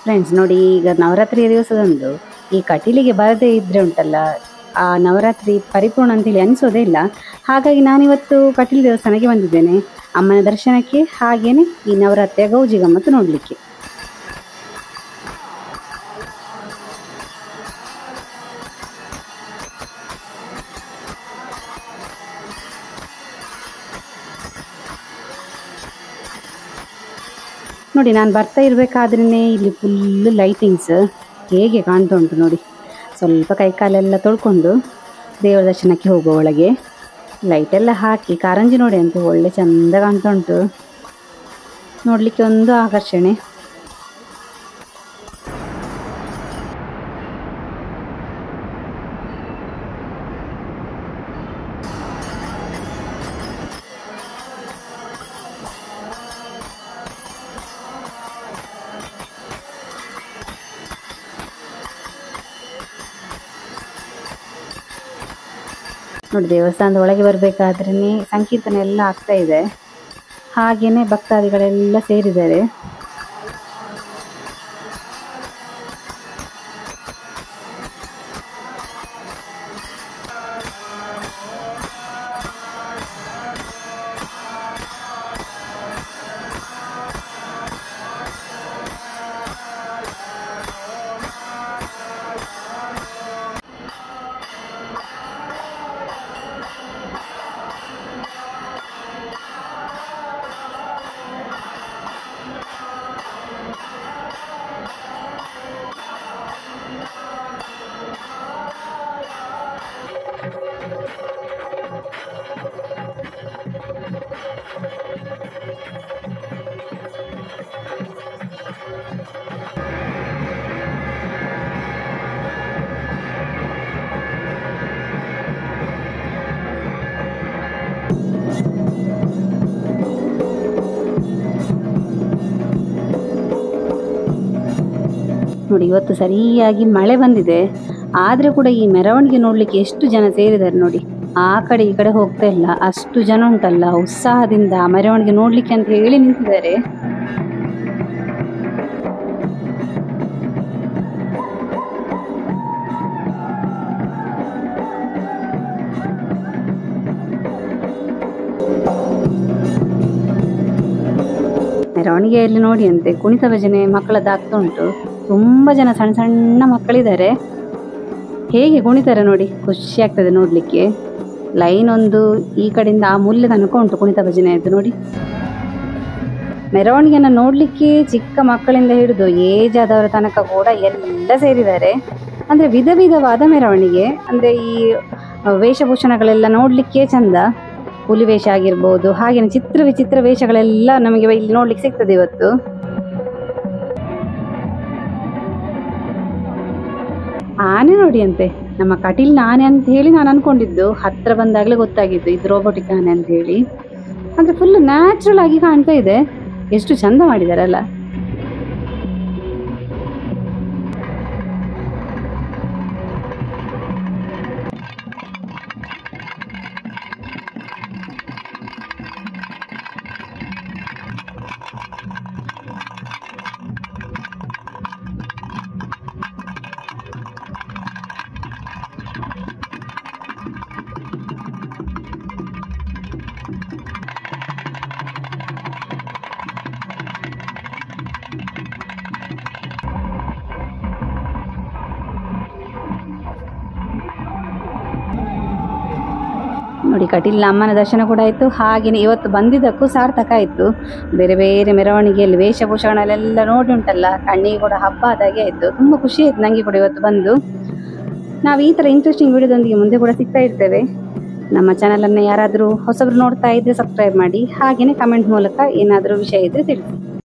Friends ನೋಡಿ, ಈಗ ನವರಾತ್ರಿಯ ದಿವಸದಂದು ಈ ಕಟೀಲಿಗೆ ಬರದೇ ಇದ್ರೆ ಉಂಟಲ್ಲ, ಆ ನವರಾತ್ರಿ ಪರಿಪೂರ್ಣ ಅಂತೇಳಿ ಅನಿಸೋದೇ ಇಲ್ಲ. ಹಾಗಾಗಿ ನಾನಿವತ್ತು ಕಟೀಲು ದೇವಸ್ಥಾನಕ್ಕೆ ಬಂದಿದ್ದೇನೆ, ಅಮ್ಮನ ದರ್ಶನಕ್ಕೆ, ಹಾಗೇನೆ ಈ ನವರಾತ್ರಿಯ ಗೌಜಿ ಗಮ್ಮತ್ತು ನೋಡಲಿಕ್ಕೆ. ನೋಡಿ, ನಾನು ಬರ್ತಾ ಇರಬೇಕಾದ್ರೇ ಇಲ್ಲಿ ಫುಲ್ಲು ಲೈಟಿಂಗ್ಸ್ ಹೇಗೆ ಕಾಣ್ತಾ ಉಂಟು ನೋಡಿ. ಸ್ವಲ್ಪ ಕೈಕಾಲೆಲ್ಲ ತೊಳ್ಕೊಂಡು ದೇವರ ದರ್ಶನಕ್ಕೆ ಹೋಗುವ ಒಳಗೆ ಲೈಟೆಲ್ಲ ಹಾಕಿ ಕಾರಂಜಿ ನೋಡಿ ಅಂತ ಒಳ್ಳೆ ಚೆಂದ ಕಾಣ್ತಾ ಉಂಟು, ನೋಡಲಿಕ್ಕೆ ಒಂದು ಆಕರ್ಷಣೆ. ನೋಡಿ, ದೇವಸ್ಥಾನದ ಒಳಗೆ ಬರಬೇಕಾದ್ರೇ ಸಂಕೀರ್ತನೆ ಎಲ್ಲ ಆಗ್ತಾ ಇದೆ, ಹಾಗೆಯೇ ಭಕ್ತಾದಿಗಳೆಲ್ಲ ಸೇರಿದ್ದಾರೆ. ನೋಡಿ, ಇವತ್ತು ಸರಿಯಾಗಿ ಮಳೆ ಬಂದಿದೆ, ಆದರೆ ಕೂಡ ಈ ಮೆರವಣಿಗೆ ನೋಡಲಿಕ್ಕೆ ಎಷ್ಟು ಜನ ಸೇರಿದ್ದಾರೆ ನೋಡಿ. ಆ ಕಡೆ ಈ ಕಡೆ ಹೋಗ್ತಾ ಇಲ್ಲ, ಅಷ್ಟು ಜನ ಉಂಟಲ್ಲ, ಉತ್ಸಾಹದಿಂದ ಮೆರವಣಿಗೆ ನೋಡಲಿಕ್ಕೆ ಅಂತ ಹೇಳಿ ನಿಂತಿದ್ದಾರೆ. ಮೆರವಣಿಗೆಯಲ್ಲಿ ನೋಡಿ ಅಂತೆ ಕುಣಿತ ಭಜನೆ ಮಕ್ಕಳದ್ದಾಗ್ತಾ ಉಂಟು. ತುಂಬ ಜನ ಸಣ್ಣ ಸಣ್ಣ ಮಕ್ಕಳಿದ್ದಾರೆ, ಹೇಗೆ ಕುಣಿತಾರೆ ನೋಡಿ, ಖುಷಿ ಆಗ್ತದೆ ನೋಡಲಿಕ್ಕೆ. ಲೈನ್ ಒಂದು ಈ ಕಡೆಯಿಂದ ಆ ಮೂಲೆ ತನಕ ಉಂಟು ಕುಣಿತ ಭಜನೆ ಆಯಿತು ನೋಡಿ. ಮೆರವಣಿಗೆಯನ್ನು ನೋಡಲಿಕ್ಕೆ ಚಿಕ್ಕ ಮಕ್ಕಳಿಂದ ಹಿಡಿದು ಏಜ್ ಆದವರ ತನಕ ಕೂಡ ಎಲ್ಲ ಸೇರಿದ್ದಾರೆ. ಅಂದರೆ ವಿಧ ವಿಧವಾದ ಮೆರವಣಿಗೆ, ಅಂದರೆ ಈ ವೇಷಭೂಷಣಗಳೆಲ್ಲ ನೋಡಲಿಕ್ಕೆ ಚಂದ. ಹುಲಿ ವೇಷ ಆಗಿರ್ಬೋದು, ಹಾಗೆಯೇ ಚಿತ್ರ ವಿಚಿತ್ರ ವೇಷಗಳೆಲ್ಲ ನಮಗೆ ಇಲ್ಲಿ ನೋಡ್ಲಿಕ್ಕೆ ಸಿಗ್ತದೆ ಇವತ್ತು. ಆನೆ ನೋಡಿ ಅಂತೆ, ನಮ್ಮ ಕಟೀಲ್ನ ಆನೆ ಅಂತ ಹೇಳಿ ನಾನು ಅನ್ಕೊಂಡಿದ್ದು, ಹತ್ರ ಬಂದಾಗಲೇ ಗೊತ್ತಾಗಿದ್ದು ಇದು ರೋಬೋಟಿಕ್ ಆನೆ ಅಂತ ಹೇಳಿ. ಅಂದರೆ ಫುಲ್ ನ್ಯಾಚುರಲ್ ಆಗಿ ಕಾಣ್ತಾ ಇದೆ, ಎಷ್ಟು ಚಂದ ಮಾಡಿದಾರಲ್ಲ. ನೋಡಿ, ಕಟೀಲಿನ ಅಮ್ಮನ ದರ್ಶನ ಕೂಡ ಆಯಿತು, ಹಾಗೆಯೇ ಇವತ್ತು ಬಂದಿದ್ದಕ್ಕೂ ಸಾರ್ಥಕ ಆಯಿತು. ಬೇರೆ ಬೇರೆ ಮೆರವಣಿಗೆಯಲ್ಲಿ ವೇಷಭೂಷಣಲೆಲ್ಲ ನೋಡಿ ಉಂಟಲ್ಲ, ಕಣ್ಣಿಗೆ ಕೂಡ ಹಬ್ಬ ಆದಾಗೆ ಆಯಿತು. ತುಂಬ ಖುಷಿ ಆಯಿತು ನನಗೆ ಕೂಡ ಇವತ್ತು ಬಂದು. ನಾವು ಈ ಥರ ಇಂಟ್ರೆಸ್ಟಿಂಗ್ ವಿಡಿಯೋದೊಂದಿಗೆ ಮುಂದೆ ಕೂಡ ಸಿಗ್ತಾ ಇರ್ತೇವೆ. ನಮ್ಮ ಚಾನಲನ್ನು ಯಾರಾದರೂ ಹೊಸಬ್ರು ನೋಡ್ತಾ ಇದ್ದರೆ ಸಬ್ಸ್ಕ್ರೈಬ್ ಮಾಡಿ, ಹಾಗೆಯೇ ಕಮೆಂಟ್ ಮೂಲಕ ಏನಾದರೂ ವಿಷಯ ಇದ್ದರೆ ತಿಳಿಸಿ.